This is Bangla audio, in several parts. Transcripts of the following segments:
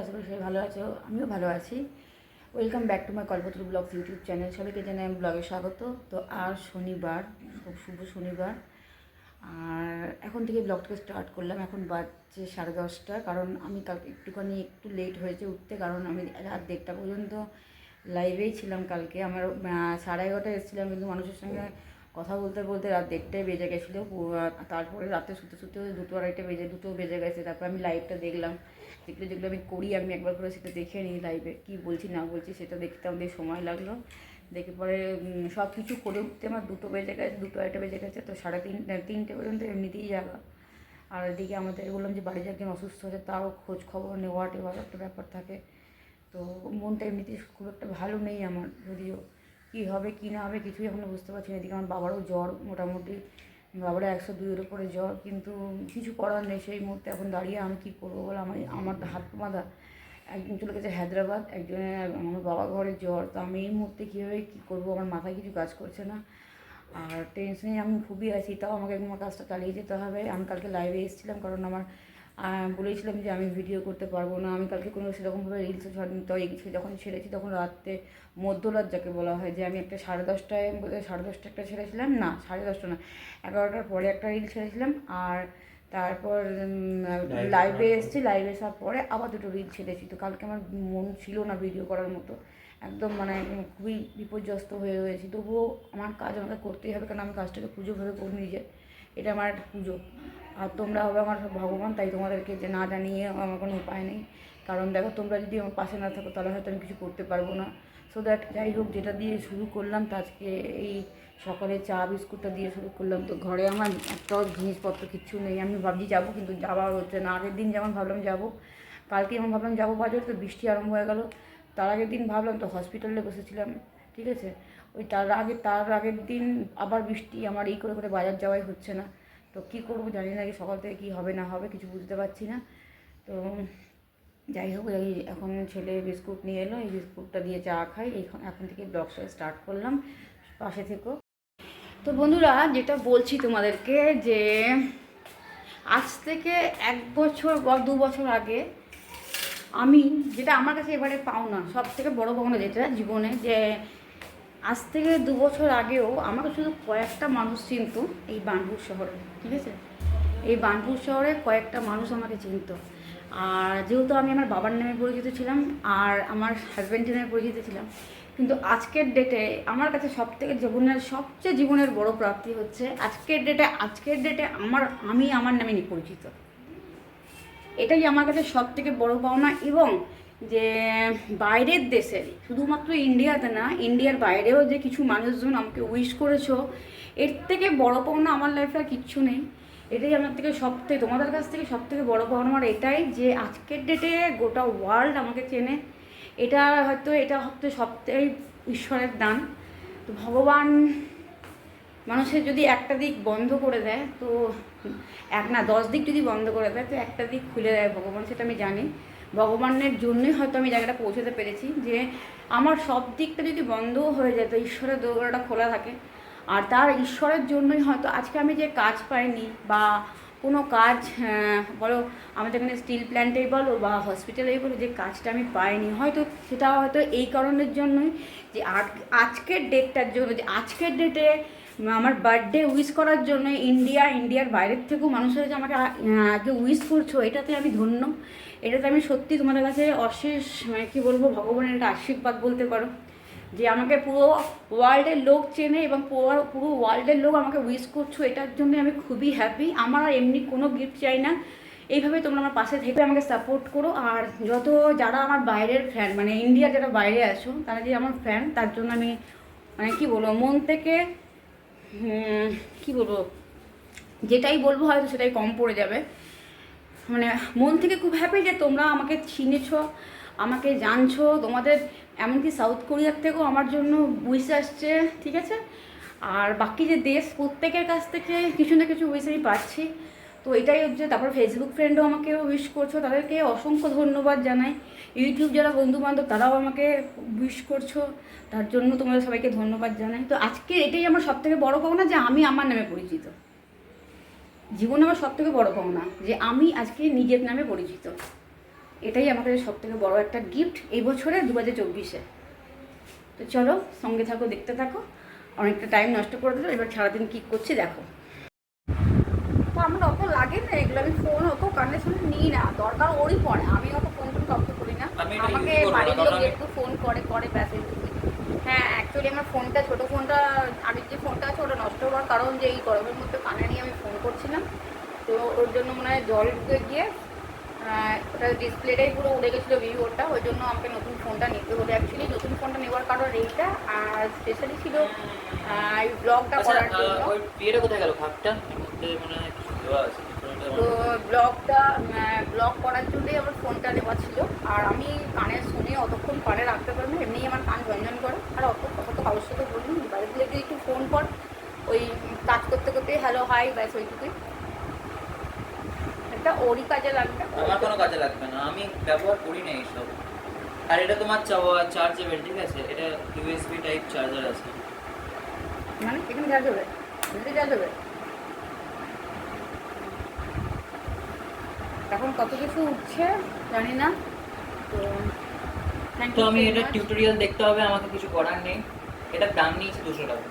আশা করি সবাই ভালো আছো, আমিও ভালো আছি। Welcome back to my Kalpataru blogs YouTube channel. সবাইকে জানাই আমি ব্লগে স্বাগত। তো আর শনিবার, খুব শুভ শনিবার। আর এখন থেকে ব্লগটাকে স্টার্ট করলাম। এখন বাজছে 10:30, কারণ আমি কালকে একটু লেট হয়েছে উঠতে, কারণ আমি রাত 1:30 পর্যন্ত লাইভেই ছিলাম। কালকে আমার 11:30 এসেছিলাম, কিন্তু মানুষের সঙ্গে কথা বলতে বলতে রাত 1:30 বেজে গেছিলো। তারপরে রাতে শুতে শুতে 2 বেজে গেছে। তারপর আমি লাইভটা দেখলাম, যেগুলো আমি করি আমি একবার করে সেটা দেখে নিই। লাইভে কী বলছি না বলছি সেটা দেখতে আমাদের সময় লাগলো। দেখে পরে সব কিছু করে উঠতে আমার 2 বেজে গেছে, 2-2:30 বেজে গেছে। তো 3:30 পর্যন্ত এমনিতেই জাগা। আর এদিকে আমাদের বললাম যে বাড়িতে একজন অসুস্থ হয়েছে, তারও খোঁজ খবর নেওয়া টেওয়ার একটা ব্যাপার থাকে। তো মনটা এমনিতেই খুব একটা ভালো নেই আমার, যদিও কী হবে কী না হবে কিছুই এখনও বুঝতে পারছি না। এদিকে আমার বাবারও জ্বর, মোটামুটি বাবারও 102-এর উপরে জ্বর, কিন্তু কিছু করার নেই সেই মুহূর্তে। এখন দাঁড়িয়ে আমি কী করবো বলে, আমার হাত বাঁধা। একজন চলে গেছে হায়দ্রাবাদ, একজনের আমার বাবা ঘরে জ্বর। তো আমি এই মুহূর্তে কীভাবে কী করবো, আমার মাথায় কিছু কাজ করছে না। আর টেনশনে আমি খুবই আছি, তাও আমাকে আমার কাজটা চালিয়ে যেতে হবে। আমি কালকে লাইভে এসেছিলাম, কারণ আমার বলেছিলাম যে আমি ভিডিও করতে পারবো না। আমি কালকে কোনো সেরকমভাবে রিলসও ছাড়িনি। তো যখন ছেড়েছি তখন রাত্রে মধ্যরাত যাকে বলা হয়, যে আমি একটা 10:30টায় 10:30 একটা ছেড়েছিলাম, না 10:30 না, 11টার পরে একটা রিল ছেড়েছিলাম। আর তারপর লাইভে এসেছি, লাইভে আসার পরে আবার 2টো রিল ছেড়েছি। তো কালকে আমার মন ছিল না ভিডিও করার মতো, একদম মানে খুবই বিপর্যস্ত হয়ে রয়েছি। তবুও আমার কাজ আমাকে করতেই হবে, কারণ আমি কাজটাকে পুজো ভেবে করি নিজে। এটা আমার একটা পুজো। আর তোমরা হবে আমার ভগবান, তাই তোমাদেরকে যে না জানিয়ে আমার কোনো উপায় নেই। কারণ দেখো, তোমরা যদি আমার পাশে না থাকো তাহলে হয়তো আমি কিছু করতে পারবো না। সো দ্যাট, যাই হোক, যেটা দিয়ে শুরু করলাম, তো আজকে এই সকালে চা বিস্কুটটা দিয়ে শুরু করলাম। তো ঘরে আমার একটাও জিনিসপত্র কিচ্ছু নেই। আমি ভাবছি যাবো, কিন্তু যাওয়া হচ্ছে না। আগের দিন যেমন ভাবলাম যাবো, কালকে যেমন ভাবলাম যাবো বাজারে, তো বৃষ্টি আরম্ভ হয়ে গেল। তার আগের দিন ভাবলাম, তো হসপিটালে বসেছিলাম, ঠিক আছে। ওই তার আগের দিন আবার বৃষ্টি, আমার এই করে করে বাজার যাওয়াই হচ্ছে না। তো কী করবো জানি না, সকাল থেকে কী হবে না হবে কিছু বুঝতে পারছি না। তো যাই হোক, এখন ছেলে বিস্কুট নিয়ে এলো, এই বিস্কুটটা দিয়ে চা খাই। এখন থেকে ব্লগটা স্টার্ট করলাম, পাশে থেকো। তো বন্ধুরা, যেটা বলছি তোমাদেরকে, যে আজ থেকে 1 বছর বা 2 বছর আগে আমি, যেটা আমার কাছে এবারে পাওনা, সব থেকে বড় পাওনা যেটা জীবনে, যে আজ থেকে 2 বছর আগেও আমাকে শুধু কয়েকটা মানুষ চিনত এই বার্নপুর শহরে, ঠিক আছে। এই বার্নপুর শহরে কয়েকটা মানুষ আমাকে চিনত। আর যেহেতু আমি আমার বাবার নামে পরিচিত ছিলাম আর আমার হাজব্যান্ডের নামে পরিচিত ছিলাম, কিন্তু আজকের ডেটে আমার কাছে সবচেয়ে জীবনের বড় প্রাপ্তি হচ্ছে আজকের ডেটে আমি আমার নামে পরিচিত। এটাই আমার কাছে সব থেকে বড় পাওনা। এবং যে বাইরের দেশের, শুধুমাত্র ইন্ডিয়াতে না, ইন্ডিয়ার বাইরেও যে কিছু মানুষজন আমাকে উইশ করেছো, এর থেকে বড় পাওনা আমার লাইফে আর কিচ্ছু নেই। এটাই আমার থেকে তোমাদের কাছ থেকে সব থেকে বড় পাওনা আমার এটাই, যে আজকের ডেটে গোটা ওয়ার্ল্ড আমাকে চেনে। এটা হয়তো সবথেকে ঈশ্বরের দান। তো ভগবান মানুষের যদি একটা দিক বন্ধ করে দেয়, তো 10 দিক যদি বন্ধ করে দেয়, তো একটা দিক খুলে দেয় ভগবান, সেটা আমি জানি। ভগবানের জন্যই হয়তো আমি জায়গাটা পৌঁছতে পেরেছি, যে আমার সব দিকটা যদি বন্ধও হয়ে যায়, তো ঈশ্বরের দরজাটা খোলা থাকে। আর তার ঈশ্বরের জন্যই হয়তো আজকে আমি যে কাজ পাইনি, বা কোনো কাজ বলো, আমাদের এখানে স্টিল প্ল্যান্টেই বলো বা হসপিটালেই বলো, যে কাজটা আমি পাইনি, সেটা হয়তো এই কারণের জন্যই, যে আজকের ডেটটার জন্য, যে আজকের ডেটে আমার বার্থডে উইশ করার জন্য ইন্ডিয়ার বাইরের থেকেও মানুষেরা যে আমাকে আগে উইশ করছো, এটাতে আমি ধন্য। এটাতে আমি সত্যি তোমাদের কাছে অশেষ, কী বলবো, ভগবানের একটা আশীর্বাদ বলতে পারো, যে আমাকে পুরো ওয়ার্ল্ডের লোক চেনে এবং পুরো ওয়ার্ল্ডের লোক আমাকে উইশ করছো। এটার জন্য আমি খুবই হ্যাপি। আমার এমনি কোনো গিফট চাই না। এইভাবে তোমরা আমার পাশে থেকে আমাকে সাপোর্ট করো। আর যারা আমার বাইরের ফ্যান, মানে ইন্ডিয়ার যারা বাইরে আছো, তারা যে আমার ফ্যান, তার জন্য আমি কী বলবো, মন থেকে কী বলবো, যেটাই বলবো হয়তো সেটাই কম পড়ে যাবে। মানে মন থেকে খুব হ্যাপি যে তোমরা আমাকে চিনেছো, আমাকে জানছো। তোমাদের এমনকি সাউথ কোরিয়ার থেকেও আমার জন্য উইশ আসছে, ঠিক আছে। আর বাকি যে দেশ, প্রত্যেকের কাছ থেকে কিছু না কিছু উইশ আমি পাচ্ছি। তো এটাই হচ্ছে। তারপর ফেসবুক ফ্রেন্ডও আমাকে উইশ করছো, তাদেরকে অসংখ্য ধন্যবাদ জানাই। ইউটিউব যারা বন্ধুবান্ধব, তারাও আমাকে উইশ করছো, তার জন্য তোমাদের সবাইকে ধন্যবাদ জানাই। তো আজকে এটাই আমার সবথেকে বড় পাওনা, যে আমি আমার নামে পরিচিত। জীবনে আমার সবথেকে বড় পাওনা, যে আমি আজকে নিজের নামে পরিচিত। এটাই আমাদের সব থেকে বড় একটা গিফট এই বছরে 2024-এ। তো চলো সঙ্গে থাকো, দেখতে থাকো, অনেকটা টাইম নষ্ট করে দিল। এবার সারাদিন কী করছি দেখো। তো আমার অত লাগে না এগুলো, আমি ফোন অত কানের সামনে নিই না, দরকার ওরই পড়ে, আমি অত ফোন কাউকে করি না। আমাকে বাড়ির লোক একটু ফোন করে ব্যাস এইটুকুই। হ্যাঁ অ্যাকচুয়ালি আমার ফোনটা, ছোটো ফোনটা, আগের যে ফোনটা আছে ওটা নষ্ট হওয়ার কারণ যে এই গরমের মধ্যে কানে নিয়ে আমি ফোন করছিলাম, তো ওর জন্য মনে হয় জল ঢুকে গিয়ে ওটা ডিসপ্লেটাই পুরো উড়ে গেছিলো ভিভোটা, ওই জন্য আমাকে নতুন ফোনটা নিতে হলো। অ্যাকচুয়ালি নতুন ফোনটা নেওয়ার কারণ এইটা, আর স্পেশালি ছিল ব্লগটা করার জন্য। তো ব্লগ করার জন্যই আমার ফোনটা নেওয়া ছিল। আর আমি কানে শুনে অতক্ষণ কানে রাখতে পারি না, এমনিই আমার কান ঝনঝন করে, আর অত কথা তো কারোর সাথে বলিনি। বাড়িতে যদি একটু ফোন কর, ওই কাজ করতে করতে হ্যালো হাই ব্যাস ওইটুকুই। এটা ওরই কাজে লাগবে, আমার কোনো কাজে লাগবে না, আমি ব্যবহার করি না এইসব। আর এটা তোমার চার্জেবল, ঠিক আছে? এটা ইউএসবি টাইপ চার্জার আছে। মানে এখানে চার্জ হবে, ব্যাটারি চার্জ হবে। এখন কত কিছু উঠছে জানি না, তো আমি এটা টিউটোরিয়াল দেখতে হবে, আমাকে কিছু করার নেই। এটার দাম নিয়েছে 200 টাকা।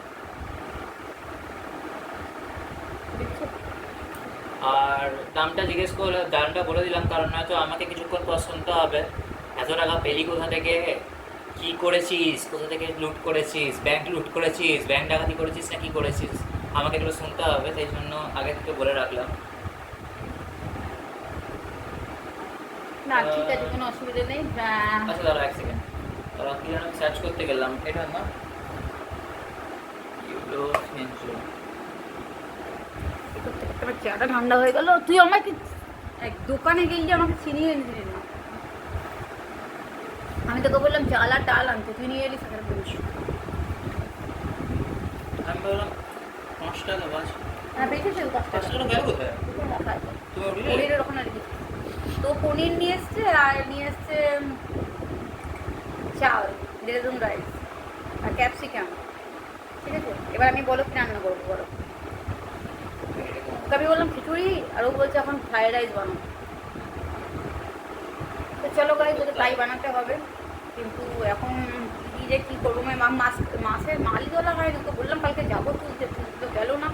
আর দামটা জিজ্ঞেস করলে দামটা বলে দিলাম, কারণ নয়তো আমাকে কিছুক্ষণ পর শুনতে হবে এত টাকা পেলি কোথা থেকে, কি করেছিস, কোথা থেকে লুট করেছিস, ব্যাংক লুট করেছিস, ব্যাংক ডাকাতি করেছিস না কি করেছিস, আমাকে এগুলো শুনতে হবে। সেই জন্য আগে থেকে বলে রাখলাম। না ঠিক আছে, কোনো অসুবিধা নেই। আচ্ছা দাঁড়া এক সেকেন্ড, তারা কি যেন সার্চ করতে গেলাম, এটা না আমার চেয়ারটা ঠান্ডা হয়ে গেল। তুই আমাকে দোকানে গেলি আমাকে চিনিয়ে এনেছিলি না, আমি তোকে বললাম চাল আর ডাল আনতে, তুই নিয়ে এলি সেখানে বলিস। আমি বললাম 5 টাকা বাস। হ্যাঁ বেঁচেছে 5 টাকা গেল কোথায়? পনিরের ওখানে রেখেছি। তো পনির নিয়ে এসছে, আর নিয়ে এসছে চাল, লেজুন রাইস আর ক্যাপসিকাম, ঠিক আছে? এবার আমি বলো কি রান্না করবো বলো। আমি বললাম খিচুড়ি, আর ও বলছে এখন ফ্রাইড রাইস বানাবো। তো চলো গাই, তোকে তাই বানাতে হবে, কিন্তু এখন কি যে কী করবো, মাছের মালই তোলা হয়নি। তো বললাম কালকে যাবো তুলতে, তো গেল না,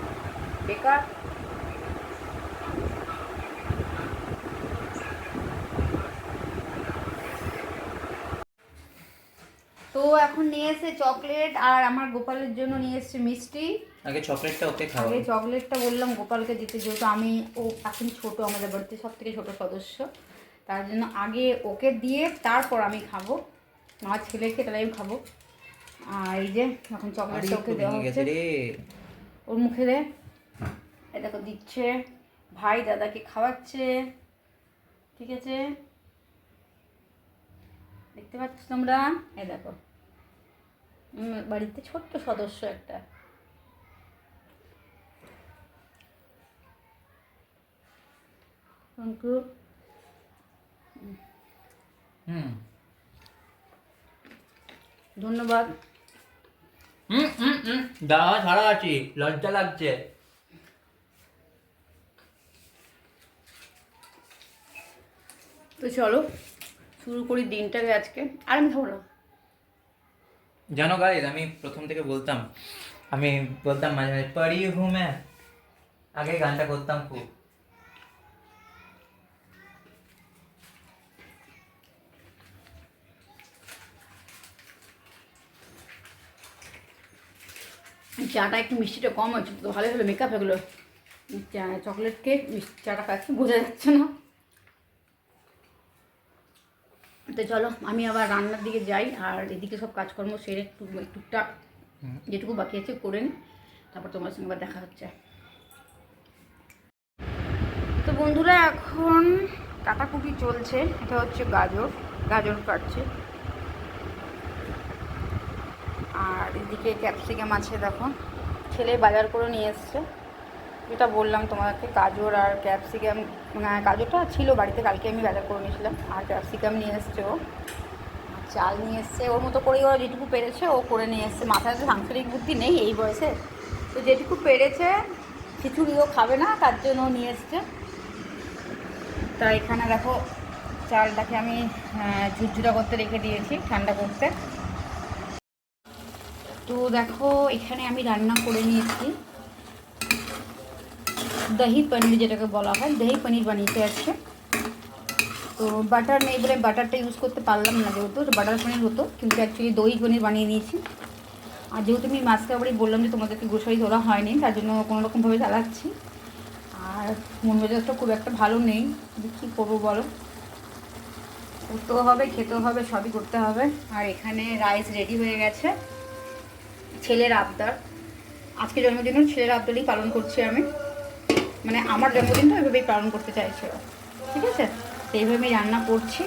বেকার। তো এখন নিয়ে এসে চকলেট, আর আমার গোপালের জন্য নিয়ে এসছে মিষ্টি। আগে চকলেটটা ওকে খাও। আগে চকলেটটা বললাম গোপালকে দিতে, যেহেতু আমি ও এখন ছোট, আমাদের বাড়িতে সব থেকে ছোটো সদস্য, তার জন্য আগে ওকে দিয়ে তারপর আমি খাবো, আমার ছেলেকে তাহলে আমি খাবো। আর এই যে এখন চকলেটটা ওকে দেওয়া হচ্ছে, ওর মুখে দে, এ দেখো দিচ্ছে, ভাই দাদাকে খাওয়াচ্ছে, ঠিক আছে? দেখতে পাচ্ছ তোমরা, এ দেখো বাড়িতে ছোট্ট সদস্য একটা। ধন্যবাদ। দাওয়া ছাড়া আছি, লজ্জা লাগছে। তো চলো শুরু করি দিনটাকে আজকে। আর আমি খাবো না। জানো গাইজ, আমি প্রথম থেকে বলতাম, আমি বলতাম মাঝে মাঝে পড়ি হুঁ मैं, আগে গানটা করতাম খুব। চাটা একটু মিষ্টিটা কম হচ্ছে, তো ভালো হলো। মেকআপ এগুলো চকলেট কেক, চাটা খাচ্ছি বোঝা যাচ্ছে না। তো চলো আমি আবার রান্নার দিকে যাই, আর এদিকে সব কাজকর্ম সেরে টুকটাক যেটুকু বাকি আছে করে নিই, তারপর তোমার সঙ্গে আবার দেখা হচ্ছে। তো বন্ধুরা এখন কাটাকুটি চলছে, এটা হচ্ছে গাজর কাটছে, আর এদিকে ক্যাপসিকাম আছে দেখো, ছেলে বাজার করে নিয়ে এসছে। যেটা বললাম তোমাদেরকে, গাজর আর ক্যাপসিকাম, গাজরটা ছিল বাড়িতে, কালকে আমি বাজার করে নিয়েছিলাম, আর ক্যাপসিকাম নিয়ে এসছে ও, চাল নিয়ে এসছে, ওর মতো করেই ও যেটুকু পেরেছে ও করে নিয়ে এসছে। মাথায় তো সাংসারিক বুদ্ধি নেই এই বয়সে, তো যেটুকু পেরেছে, খিচুড়িও খাবে না তার জন্য নিয়ে এসছে। তা এখানে দেখো চালটাকে আমি ঝুরঝুরা করতে রেখে দিয়েছি ঠান্ডা করতে। তো দেখো এখানে আমি রান্না করে নিয়েছি দহি পনির, যেটাকে বলা হয় দহি পনির বানিয়েছি আজকে। তো বাটার নেই বলে বাটারটা ইউজ করতে পারলাম না, যেহেতু বাটার পনির হতো, কিন্তু অ্যাকচুয়ালি দই পনির বানিয়ে নিয়েছি। আর যেহেতু আমি মাঝকে আবারই বললাম যে তোমাদেরকে গ্রোসারি ধরা হয়নি, তার জন্য কোনোরকমভাবে চালাচ্ছি। আর মন মেজাজটা খুব একটা ভালো নেই, কী করবো বলো, করতেও হবে, খেতেও হবে, সবই করতে হবে। আর এখানে রাইস রেডি হয়ে গেছে। ছেলের আবদার, আজকে জন্মদিনও ছেলের আবদারই পালন করছি আমি, মানে আমার জন্মদিনটা ওইভাবেই পালন করতে চাইছে, ঠিক আছে? তো এইভাবে আমি রান্না করছি।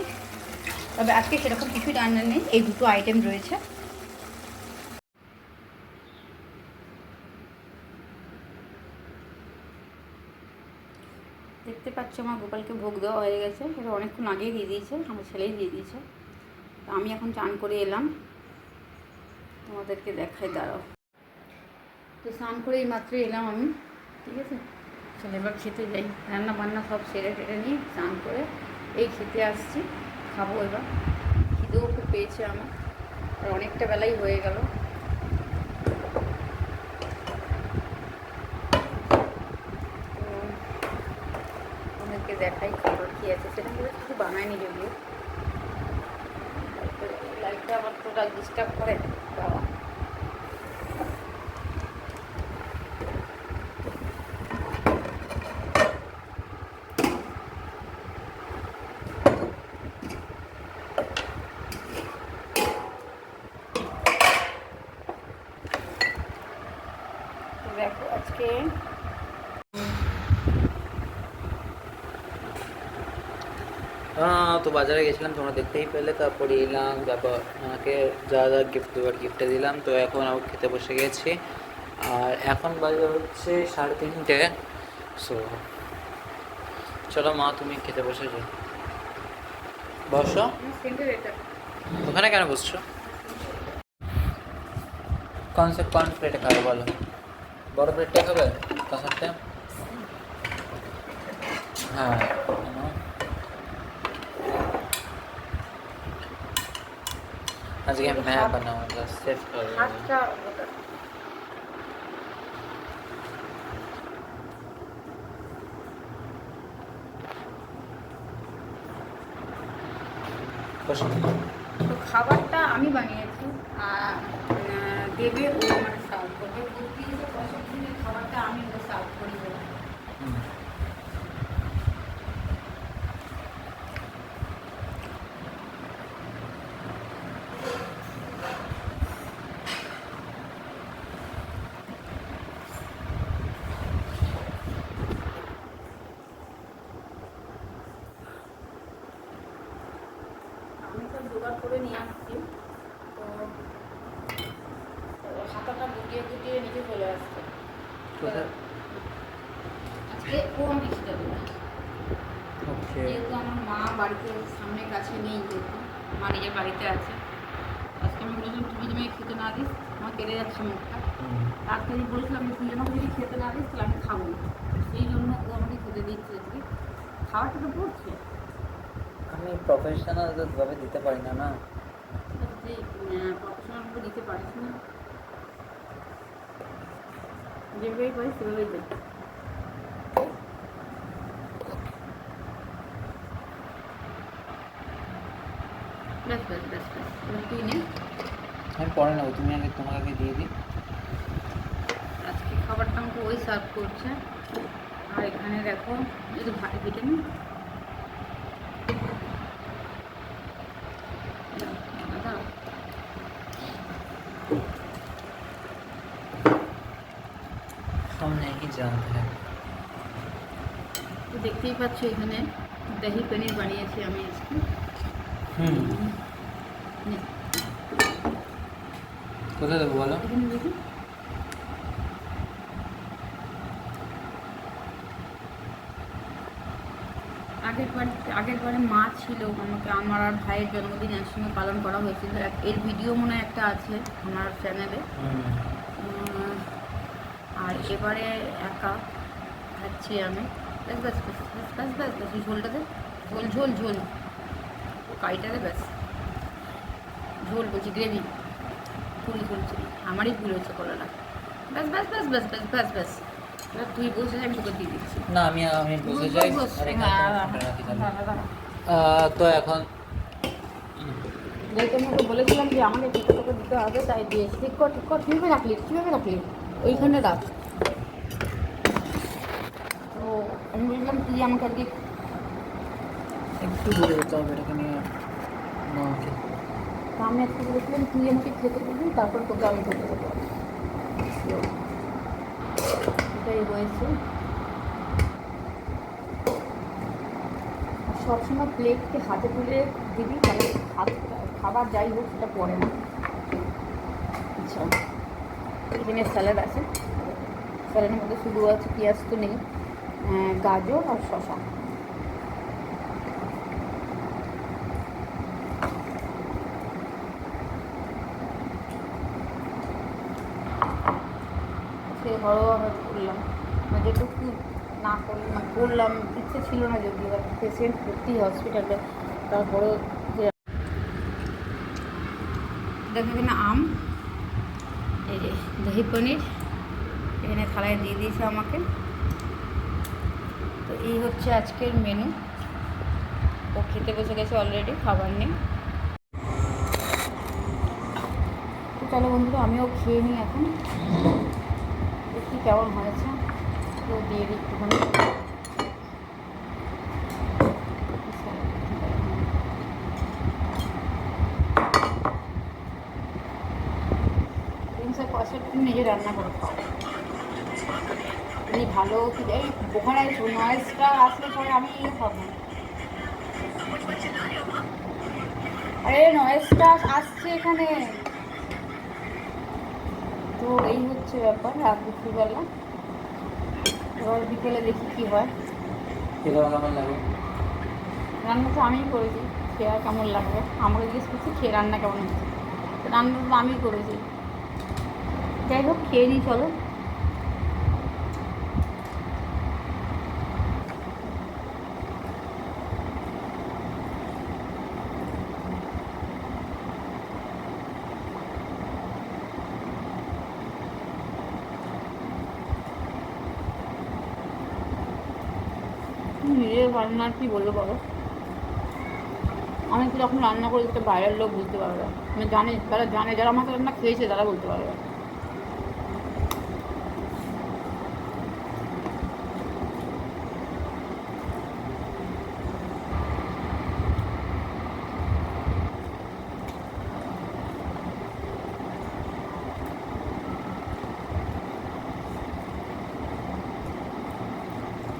তবে আজকে সেরকম কিছুই রান্না নেই, এই দুটো আইটেম রয়েছে। দেখতে পাচ্ছ আমার গোপালকে ভোগ দেওয়া হয়ে গেছে, এটা অনেকক্ষণ আগেই দিয়ে দিয়েছে, আমার ছেলেই দিয়ে দিয়েছে। তো আমি এখন চান করে এলাম, তোমাদেরকে দেখাই, দাঁড়াও। তো স্নান করে এই মাত্রই এলাম আমি, ঠিক আছে? চলে এবার খেতে যাই, রান্না বান্না সব সেরে টেরে নিয়ে স্নান করে এই খেতে আসছি, খাবো এবার। খিদেও খুব পেয়েছে আমার, আর অনেকটা বেলাই হয়ে গেল। ওদেরকে দেখাই খাবার কী আছে, সেটা করে কিছু বানায়নি যদিও। লাইটটা আমার টোটাল ডিস্টার্ব করে বাবা। দেখো আজকে তো বাজারে গেছিলাম, তোমরা দেখতেই পেলে। তারপরে এলাম, তারপর আমাকে যা যা গিফট দেওয়ার গিফটে দিলাম। তো এখন আমি খেতে বসে গেছি, আর এখন বাজে হচ্ছে 3:30। সো চলো মা, তুমি খেতে বসে যাও, বসো। ওখানে কেন বসছো? কোন প্লেটে খাবে বলো? বড় প্লেটটা খাবে কাঁসারটা? হ্যাঁ, আজকে मैं बनाऊंगा सिर्फ। তো খাবারটা আমি বানিয়েছি, আর দেবে ও মানে সার্ভ করবে। খাবারটা আমি ওকে সার্ভ করি। আমি তো জোগাড় করে নিয়ে আসছি, তো হাতাটা গুটিয়ে গুটিয়ে নিচে চলে আসছে। আজকে ও আমি খেতে দেবো, যেহেতু আমার মা বাড়িতে সামনে কাছে নেই, যেহেতু মা নিজের বাড়িতে আছে। আজকে আমি বলেছিলাম তুমি যদি আমাকে খেতে না দিস, আমার কেটে যাচ্ছে মুখটা। তাড়াতাড়ি বলেছিলাম তুই আমাকে যদি খেতে না দিস তাহলে আমি খাবো না, সেই জন্য ও আমাকে খেতে দিচ্ছে। আজকে খাওয়াটা তো পড়ছে, আমি প্রফেশনাল ভাবে দিতে পারি না, না প্রফেশনাল ভাবে দিতে পারিস না, যেভাবেই পারিস সেভাবেই দেখ। ব্যাস ব্যাস ব্যাস ব্যাস, এবার তুই নে। আমি পরে নেবো, তুমি আগে, তোমাকে দিয়ে দিই। আজকে খাবারটা আমাকে ওই সার্ভ করছে। আর এখানে দেখো একটু ভারী কেটে নি, हम नहीं जानते हैं। তো দেখতেই পাচ্ছ এখানে দহি পনির বানিয়েছি আমি আজকে। কোথায় দেবো বলো? এখানে দেখি, আগের বারে মা ছিল, আমাকে আমার আর ভাইয়ের জন্মদিন একসঙ্গে পালন করা হয়েছিল। এর ভিডিও মনে হয় একটা আছে আমার চ্যানেলে। আর এবারে একা খাচ্ছি আমি। ব্যাস ব্যাস ব্যাস ব্যাস ব্যাস ব্যাস ব্যাস, ঝোলটাতে ঝোল ঝোল ঝোল কারিটারে ব্যাস ঝোল বলছি গ্রেভি ফুল ফুলছি আমারই ভুল হচ্ছে কলাটা ব্যাস ব্যাস ব্যাস ব্যাস ব্যাস ব্যাস ব্যাস এবার তুই বসে আমি তোকে দিয়ে দিচ্ছি না আমি বসে যাই বস, আর এখানে ফোনটা রাখি তাহলে। তো এখন যেহেতু আমি ওকে বলেছিলাম যে আমাকে টিকে তোকে দিতে হবে তাই দিয়েছি ঠিক কর ঠিক কর কীভাবে রাখলি ওইখানে রাখ তো আমি বললাম তুই আমাকে আজকে একটু দূরে যেতে হবে এটাকে নিয়ে মাকে তা আমি আজকে বলেছিলাম তুই আমাকে খেতে দিবি তারপর তোকে আমি খেতে দেবো এটাই হয়েছে সবসময় প্লেটকে হাতে তুলে দিবি তাহলে খাবার যাই হোক সেটা পড়ে না আচ্ছা এখানে স্যালাড আছে স্যালাডের মধ্যে শুধু আছে পেঁয়াজ তো নেই গাজর আর শসা সে ঘরোয়াভাবে করলাম যেটুকু না করলাম করলাম ইচ্ছে ছিল না যদি পেশেন্ট ভর্তি হসপিটালে তারপরেও যে দেখো এখানে আম এই যে দহি পনির এখানে থালায় দিয়ে দিয়েছে আমাকে তো এই হচ্ছে আজকের মেনু ও খেতে বসে গেছে অলরেডি খাবার নিয়ে তো চলো বন্ধুরা আমিও খেয়ে নিই এখন দেখি কেমন হয়েছে তো দিয়ে দিই একটুখানি পয়সা তুমি নিজে রান্না করে খাও তুমি ভালো কি এই ওখানে নয়েজটা আসলে পরে আমি খাবো আরে নয়েজটা আসছে এখানে তো এই হচ্ছে ব্যাপার রাত দুপুরবেলা এবার বিকেলে দেখি কী হয় কেমন লাগে রান্না তো আমিই করেছি খেয়ে আর কেমন লাগবে আমাকে জিজ্ঞেস করছি খেয়ে রান্না কেমন হচ্ছে রান্না তো আমিই করেছি যাই হোক খেয়ে নিই চলো নিজের রান্নার কি বলবো বলো আমি তো যখন রান্না করি সেটা বাইরের লোক বুঝতে পারবে মানে জানে যারা আমার রান্না খেয়েছে তারা বলতে পারবে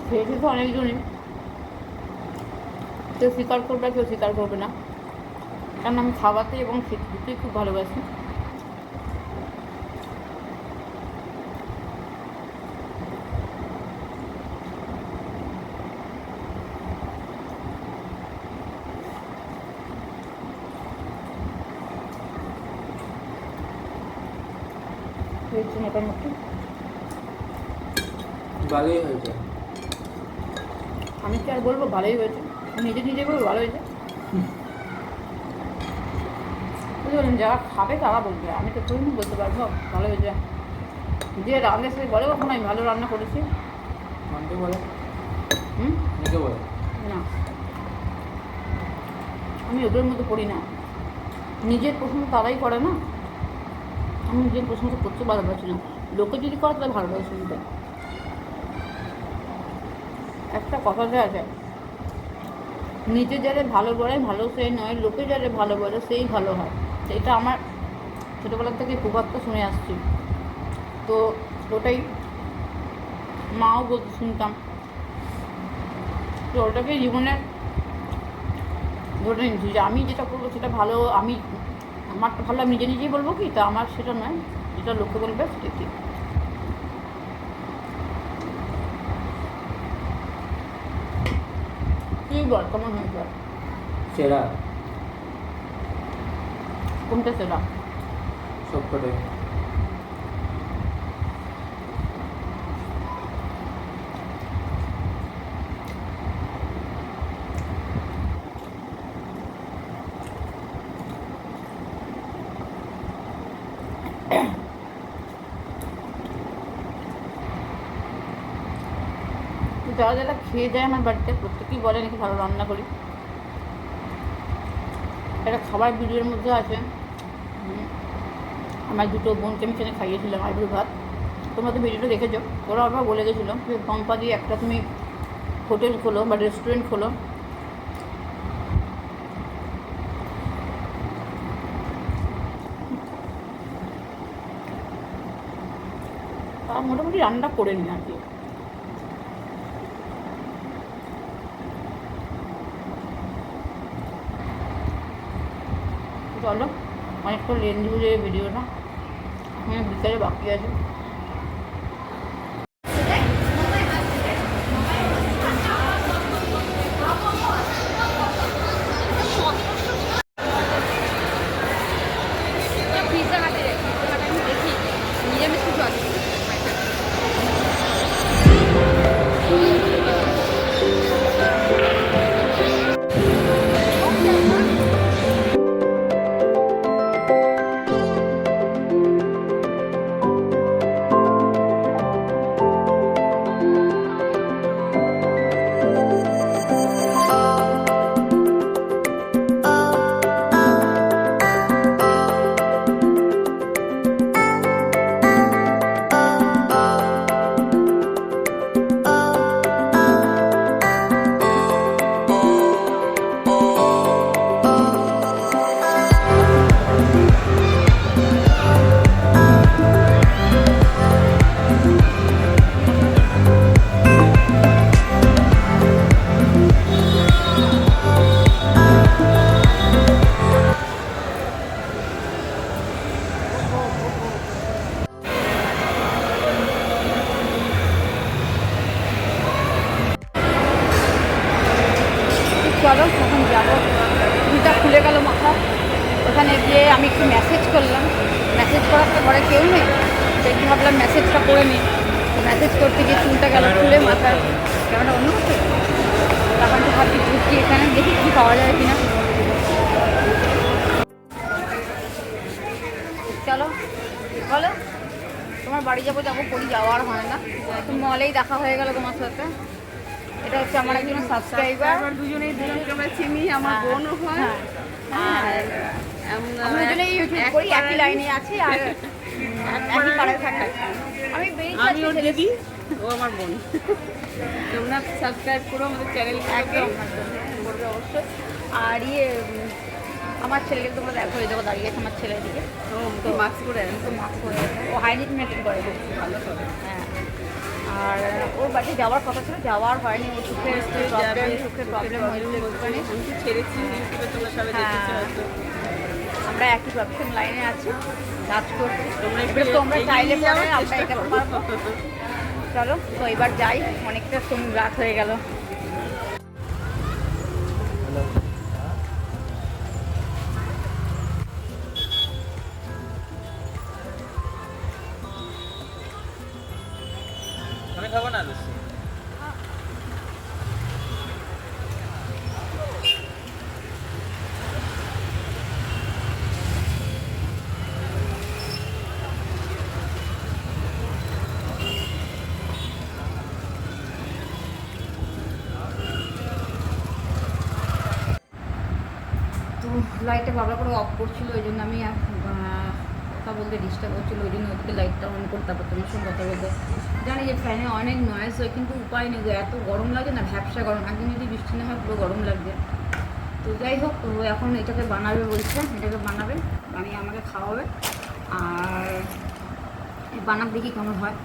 খেয়েছে তো অনেকজনই কেউ স্বীকার করবে কেউ স্বীকার করবে না কারণ আমি খাওয়াতে এবং খেতে দুটোই খুব ভালোবাসি হয়েছে মোটামুটি ভালোই হয়েছে আমি কি আর বলবো ভালোই হয়েছে নিজে বলবো ভালো হয়েছে বুঝতে পারলেন যারা খাবে তারা বলবে আমি তো তুই বলতে পারবো ভালো হয়েছে যে রান্না সে বলে কখন আমি ভালো রান্না করেছি মনকে বলে হুম নিজে বলে না আমি ওদের মধ্যে পড়ি না নিজের প্রশংসা তারাই করে না আমি নিজের প্রশংসা করতে ভালোবাসি না লোকে যদি করে তাহলে ভালোবাসে শুনতে একটা কথাতে আছে নিজে যারা ভালো বলে ভালো সেই নয় লোকে যারা ভালো বলে সেই ভালো হয় এটা আমার ছোটোবেলার থেকে প্রভাবটা শুনে আসছি তো ওটাই মাও বলতে শুনতাম তো ওটাকে জীবনের ধরে নিচ্ছি যে আমি যেটা করবো সেটা ভালো আমি আমারটা ভালো আমি নিজেই বলবো কি তা আমার সেটা নয় যেটা লোকে বলবে সেটা ঠিক তুই বল কেমন হয়েছে সেরা কোনটা সেটা সবকটাই যারা যারা খেয়ে যায় আমার বাড়িতে প্রত্যেকেই বলে নাকি ভালো রান্না করি। একটা খাবার ভিডিওর মধ্যে আছে, আমার দুটো বোনকে আমি সেখানে খাইয়েছিলাম আলুর ভাত। তোমরা তো ভিডিওটা দেখেছো। ওরা আবার বলে গেছিলো যে পম্পা দিয়ে একটা তুমি হোটেল খোলো বা রেস্টুরেন্ট খোলো। মোটামুটি রান্না করে নিই আর কি। চলো, অনেকটা লেন্দি হয়ে যাবে ভিডিওটা, এখন বিকালে বাকি আছে। চলো এখন যাবো। চুলটা খুলে গেল মাথা, ওখানে গিয়ে আমি একটু মেসেজ করলাম। মেসেজ করার তো ঘরে কেউ নেই, সেই ভাবলাম মেসেজটা করে নিই। মেসেজ করতে গিয়ে চুলটা গেল খুলে, মাথার ক্যামেরা অন্য হচ্ছে। তখন তো ভাবছি ঘুরছি এখানে, দেখি কী পাওয়া যায় কিনা। চলো বলো, তোমার বাড়ি যাবো যাবো করি, যাওয়ার হয় না। তো মলেই দেখা হয়ে গেল তোমার সাথে। এটা হচ্ছে আমার একজন সাবস্ক্রাইবার, দুজনেই দুজনকে আমরা চিনি, আমার বোনও হয়। আর আমরা দুজনেই ইউটিউব করি, একই লাইনে আছি আর একই পাড়ায় থাকি। আমি আমি ওর দিদি, ও আমার বোন। তোমরা সাবস্ক্রাইব করো আমাদের চ্যানেলকে একদম করবে অবশ্যই। আর আমার ছেলেকে তোমরা দেখো, এই দেখো দাঁড়িয়ে আছে আমার ছেলের দিকে। তো মাস্ক করে তো মাস্ক করে ও হাইজিন মেনটেন করে খুব ভালো করে। হ্যাঁ। আর ওর বাড়ি যাওয়ার কথা ছিল, যাওয়ার হয়নি। ও চোখের প্রবলেম হয়েছিল একটুখানি। আমি তো ছেড়েছি ইউটিউবে, তোমরা সবাই দেখেছো হয়তো। আমরা একই প্রফেশন লাইনে আছি, কাজ করছি। তোমরা একটু তোমরা চাইলে এগিয়ে পরে যাওয়ার আমরা চেষ্টা এটা করো। পারবো। চলো তো এবার যাই, অনেকটা রাত হয়ে গেল। আমি খাবো না লুচি। তো লাইটটা বারবার করে অফ করছিল, ওই জন্য আমি কথা বলতে ডিস্টার্ব হচ্ছিলো, ওই জন্য ওদিকে লাইটটা অন করে তারপর তোমার সঙ্গে কথা বলতে। জানি যে ফ্যানে অনেক নয়েজ হয়, কিন্তু উপায় নেই, এত গরম লাগে না, ভ্যাবসা গরম। একদিন যদি বৃষ্টি না হয় পুরো গরম লাগবে। তো যাই হোক, তো এখন এটাকে বানাবে বলছে, এটাকে বানাবে, বানিয়ে আমাকে খাওয়াবে। আর বানাব দেখি কেমন হয়।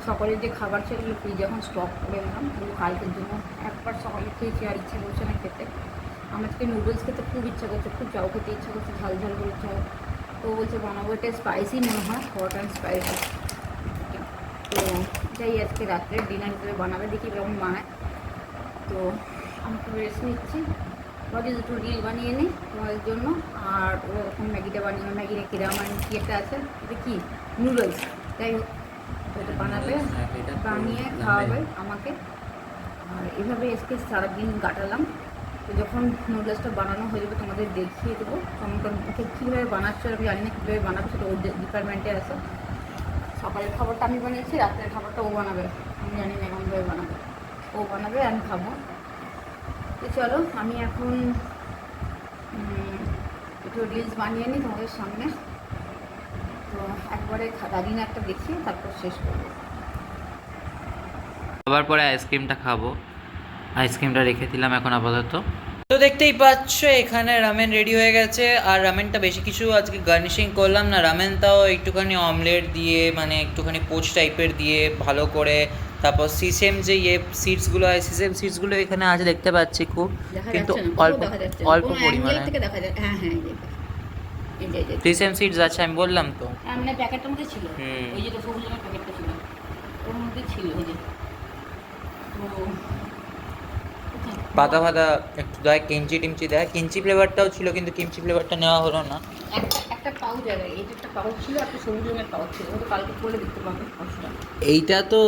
সকালের যে খাবার সেগুলো ফ্রিজে এখন স্টক করে নিলাম, ওগুলো কালকের জন্য। একবার সকালে খেয়েছি আর ইচ্ছে করছে না খেতে। আমার থেকে নুডলস খেতে খুব ইচ্ছা করছে, খুব চাউ খেতে ইচ্ছা করছে, ঝাল ঝাল করে চাউ। তো বলছে বানাবো, এটা স্পাইসি মনে হয়, হট অ্যান্ড স্পাইসি। তো এটাই আজকে রাত্রে ডিনার হিসেবে বানাবে, দেখি কেমন বানায়। তো আমি একটু রেস্ট নিচ্ছি, ভাবছি দুটো রিল বানিয়ে নিই তোমাদের জন্য। আর ওরকম ম্যাগিটা বানিয়ে, ম্যাগির কিরাম কি একটা আছে, এটা কি নুডলস, যাই হোক এটা বানাবে, বানিয়ে খাওয়াবে আমাকে। আর এভাবে আজকে সারাদিন কাটালাম। তো যখন নুডলসটা বানানো হয়ে যাবে তোমাদের দেখিয়ে দেবো। আমাকে কীভাবে বানাচ্ছে আমি জানি না, কীভাবে বানাবে সেটা ওর ডিপার্টমেন্টে আছে। সকালের খাবারটা আমি বানিয়েছি, রাতের খাবারটা ও বানাবে, আমি জানি না এমনভাবে বানাবে, ও বানাবে আমি খাবো। তো চলো আমি এখন একটু রিলস বানিয়ে নিই তোমাদের সামনে। তো একবারে দাঁড়িয়ে একটা দেখিয়ে তারপর শেষ করবো। খাবার পরে আইসক্রিমটা খাবো, আইসক্রিমটা রেখে দিলাম এখন আপাতত। তো দেখতেই পাচ্ছ এখানে রামেন রেডি হয়ে গেছে। আর রামেনটা বেশি কিছু আজকে গার্নিশিং করলাম না, রামেনটাও একটুখানি অমলেট দিয়ে মানে একটুখানি পোচ টাইপের দিয়ে ভালো করে, তারপর সিসেম যে সিডসগুলো হয়, সিসেম সিডসগুলো এখানে আছে দেখতে পাচ্ছি খুব, কিন্তু অল্প অল্প পরিমাণে সিসেম সিডস আছে, আমি বললাম তো। মানে প্যাকেটটার মধ্যে ছিল, ওই যে সবুজ রঙের প্যাকেটটা ছিল ওর মধ্যে ছিল ওই যে। পাতা ফাতা একটু দেয়, কিঞ্চি টিমচি দেয়, কিঞ্চি ফ্লেভারটাও ছিল কিন্তু কিঞ্চি ফ্লেভারটা নেওয়া হলো না। একটা পাউচ আছে, এই যে একটা পাউচ ছিল, একটা সবুজ রঙের পাউচ ছিল, ওটা কালকে পরে দেখতে পাবে পাউচটা। এইটা তো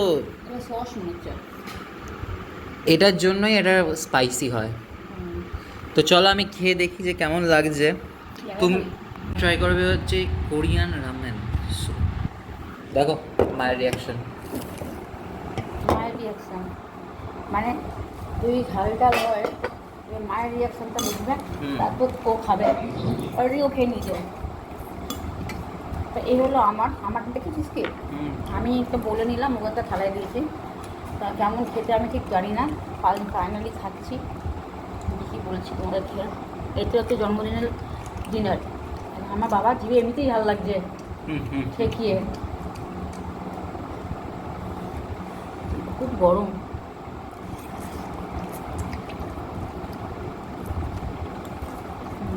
সস মনে হচ্ছে, এটার জন্যই এটা স্পাইসি হয়। তো চলো আমি খেয়ে দেখি যে কেমন লাগছে। তুমি ট্রাই করবে হচ্ছে কোরিয়ান রামেন। দেখো মায়ের রিয়াকশন। মায়ের রিয়াকশান মানে তুই ঝালটা হয়, মায়ের রিয়াকশানটা বুঝবে, তারপর ও খাবে। অলরেডি ও খেয়ে নিয়েছে। তো এই হলো আমারটা দেখেছিস কি, আমি একটু বলে নিলাম, ওটা থালায় দিয়েছি। তা কেমন খেতে আমি ঠিক জানি না, ফাইনালি খাচ্ছি। কি বলছি তোমাদের খেয়ে, এতে হচ্ছে জন্মদিনের ডিনার। আমার বাবা জিভে এমনিতেই ঝাল লাগছে ঠেকিয়ে, খুব গরম।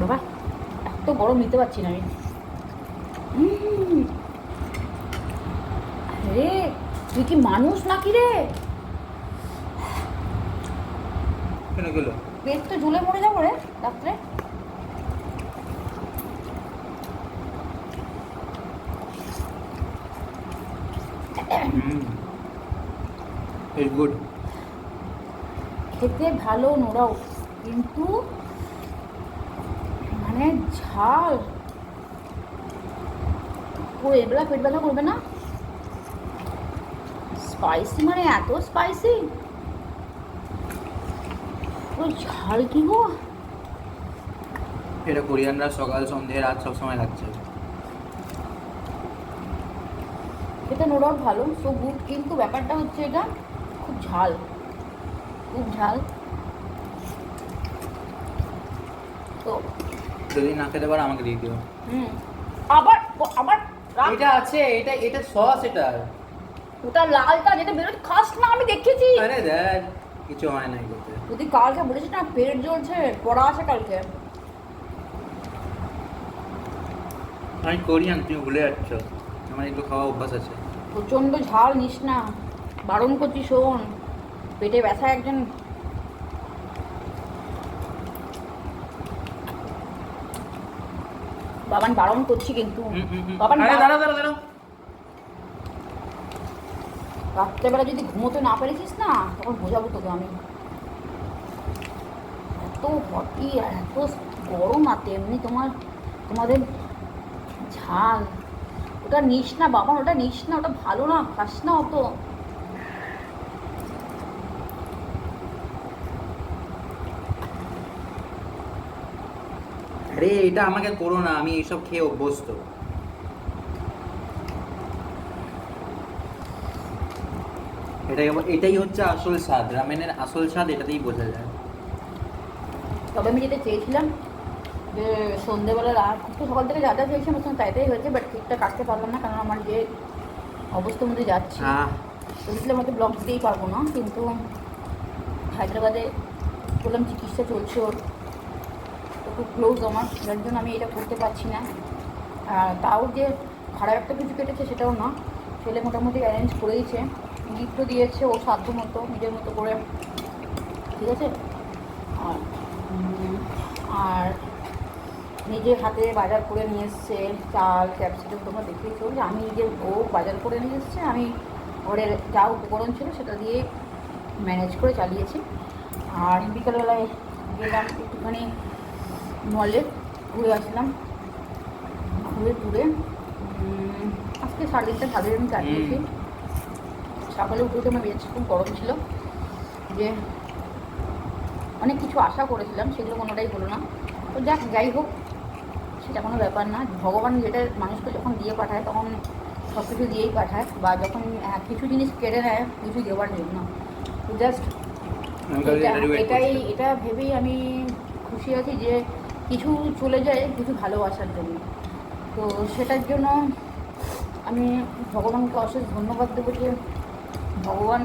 বাবা এত গরম নিতে পারছি না আমি। রে তুই কি মানুষ নাকি রে, পেট তো ঝুলে মরে যাবো রে রাত্রে। গুড, খেতে ভালো নোরাও, কিন্তু মানে ঝাল ও এবেলা পেট ব্যথা করবে না। স্পাইসি মানে এত স্পাইসি, ওই ঝাল কি গো। এটা কোরিয়ানরা সকাল সন্ধ্যে রাত সব সময় লাগছে। এটা নো ডাউট ভালো, সো গুড, কিন্তু ব্যাপারটা হচ্ছে এটা খুব ঝাল, খুব ঝাল। তো যদি না খেতে পারো আমাকে দিয়ে দিও। আবার আবার এটা আছে, এটা সস, এটা ওটা লালটা যেটা বেরোচ্ছে খাস না, আমি দেখেছি। আরে দেখ কিছু হয় না এগুলোতে। যদি কালকে বলেছিস না পেট জ্বলছে, পড়া আছে কালকে। আমি কোরিয়ান, তুমি ভুলে যাচ্ছ, আমার একটু খাওয়া অভ্যাস আছে। প্রচণ্ড ঝাল নিস না, বারণ করছি শোন, পেটে ব্যথা একজন। বাবান বারণ করছি কিন্তু, বাবান দাঁড়াও। রাত্রেবেলা যদি ঘুমোতে না পেরেছিস না তখন বোঝাবো তোকে আমি। এত হটি আর এত গরম, আর তেমনি তোমাদের ঝাল। ওটা নিস না বাবা, ওটা নিস না, ওটা ভালো না, খাস না অত। আরে এটা আমাকে করো না, আমি এইসব খেয়ে অভ্যস্ত। এটাই হচ্ছে আসল স্বাদ, রামেনের আসল স্বাদ এটাতেই বোঝা যায়। তবে আমি যেটা চেয়েছিলাম যে সন্ধ্যেবেলা একটু সকাল থেকে যা যা চেয়েছি আমার সঙ্গে তাইটাই হয়েছে, বাট কেকটা কাটতে পারলাম না, কারণ আমার যে অবস্থার মধ্যে যাচ্ছি বলেছিলাম হয়তো ব্লগ দিতেই পারবো না। কিন্তু হায়দ্রাবাদে বললাম চিকিৎসা চলছে ওর, তো খুব ক্লোজ আমার, যার জন্য আমি এটা করতে পারছি না। তাও যে খারাপ একটা কিছু কেটেছে সেটাও না, ছেলে মোটামুটি অ্যারেঞ্জ করেইছে, গিফটও দিয়েছে ও সাধ্য মতো নিজের মতো করে, ঠিক আছে। আর নিজে হাতে বাজার করে নিয়ে এসছে, চাল ক্যাপসিকাম তোমরা দেখিয়েছো যে আমি ও বাজার করে নিয়ে এসছে, আমি ঘরের যা উপকরণ ছিল সেটা দিয়ে ম্যানেজ করে চালিয়েছি। আর বিকালবেলায় গেলাম একটুখানি মলে, ঘুরে আসলাম। ঘুরে আজকে সারাদিনটা ভালোই আমি কাটিয়েছি। সকালে উঠে আমার বেশ খুব গরম ছিল, যে অনেক কিছু আশা করেছিলাম সেগুলো কোনোটাই হলো না। তো যাই হোক, সেটা কোনো ব্যাপার না। ভগবান যেটা মানুষকে যখন দিয়ে পাঠায় তখন সব কিছু দিয়েই পাঠায়, বা যখন কিছু জিনিস কেড়ে নেয় কিছু দেওয়ার জন্য। তো জাস্ট এটা ভেবেই আমি খুশি আছি যে কিছু চলে যায় কিছু ভালোবাসার জন্য। তো সেটার জন্য আমি ভগবানকে অশেষ ধন্যবাদ দেবো যে ভগবান,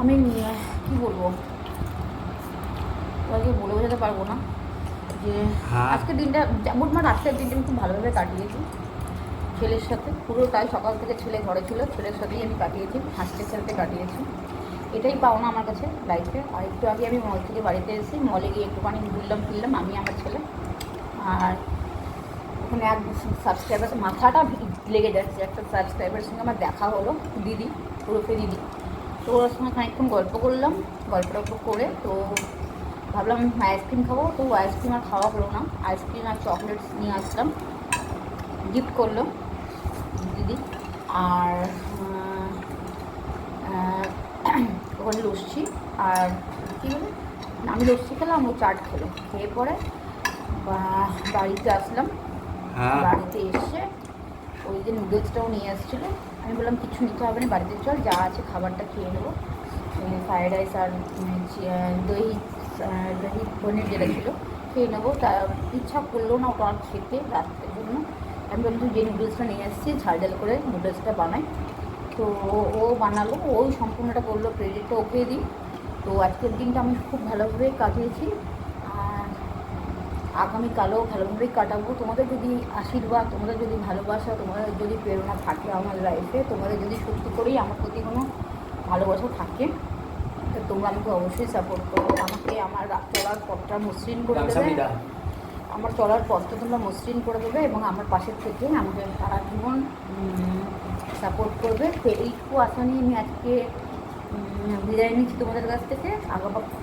আমি কী বলবো, তোমাকে বলে বোঝাতে পারবো না যে আজকের দিনটা মোটমাট আজকের দিনটা আমি খুব ভালোভাবে কাটিয়েছি ছেলের সাথে। পুরোটাই সকাল থেকে ছেলে ঘরে ছিল, ছেলের সাথেই আমি কাটিয়েছি, হাসতে খেলতে কাটিয়েছি। এটাই পাওনা আমার কাছে লাইফে। আর একটু আগে আমি মল থেকে বাড়িতে এসেছি, মলে গিয়ে একটুখানি ঘুরলাম ফিরলাম আমি আমার ছেলে। আর ওখানে এক সাবস্ক্রাইবার, মাথাটা লেগে যাচ্ছে, একটা সাবস্ক্রাইবারের সঙ্গে আমার দেখা হলো, দিদি, ওরফে দিদি। তো ওর সঙ্গে খানিকক্ষণ গল্প করলাম, গল্প করে তো ভাবলাম আইসক্রিম খাবো। তো আইসক্রিম আর খাওয়া হলো না, আইসক্রিম আর চকলেটস নিয়ে আসলাম, গিফট করলো দিদি। আর ওখানে লস্যি আর কী বলে, আমি লস্যি খেলাম, ও চাট খেলো। খেয়ে পরে বাড়িতে আসলাম। বাড়িতে এসে ওই যে নুডলসটাও নিয়ে আসছিলো, আমি বললাম কিছু নিতে হবে না, বাড়িতে চল, যা আছে খাবারটা খেয়ে নেবো। ফ্রায়েড রাইস আর দহি পনির যেটা ছিল খেয়ে নেবো। তা ইচ্ছা করলো না ওটা খেতে রাত্রের জন্য। আমি বললাম যে নুডলসটা নিয়ে আসছি, ঝাল করে নুডলসটা বানাই। তো ও বানালো, ওই সম্পূর্ণটা করলো, ক্রেডিটটা ওকে দিই। তো আজকের দিনটা আমি খুব ভালোভাবে কাটিয়েছি, আর আগামীকালও ভালোভাবেই কাটাবো। তোমাদের যদি আশীর্বাদ, তোমাদের যদি ভালোবাসা, তোমাদের যদি প্রেরণা থাকে আমার লাইফে, তোমাদের যদি সত্যি করেই আমার প্রতি কোনো ভালোবাসা থাকে, তো তোমরা আমাকে অবশ্যই সাপোর্ট করো। আমাকে আমার চলার পথটা মসৃণ করে দেবে, আমার চলার পথটা তোমরা মসৃণ করে দেবে এবং আমার পাশের থেকে আমাকে সারা জীবন সাপোর্ট করবে। তো এইটুকু আশা নিয়ে আমি আজকে বিদায় নিচ্ছি তোমাদের কাছ থেকে।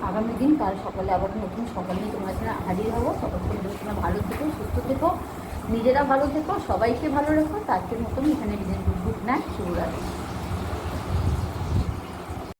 আগামী দিন কাল সকালে আবার নতুন সকাল নিয়ে তোমার সাথে হাজির হবো। ততক্ষণ তোমরা ভালো থেকো, সুস্থ থেকো, নিজেরা ভালো থেকো, সবাইকে ভালো রেখো। তার মতন এখানে নিজের গুড নাইট, শুভরাত্রি।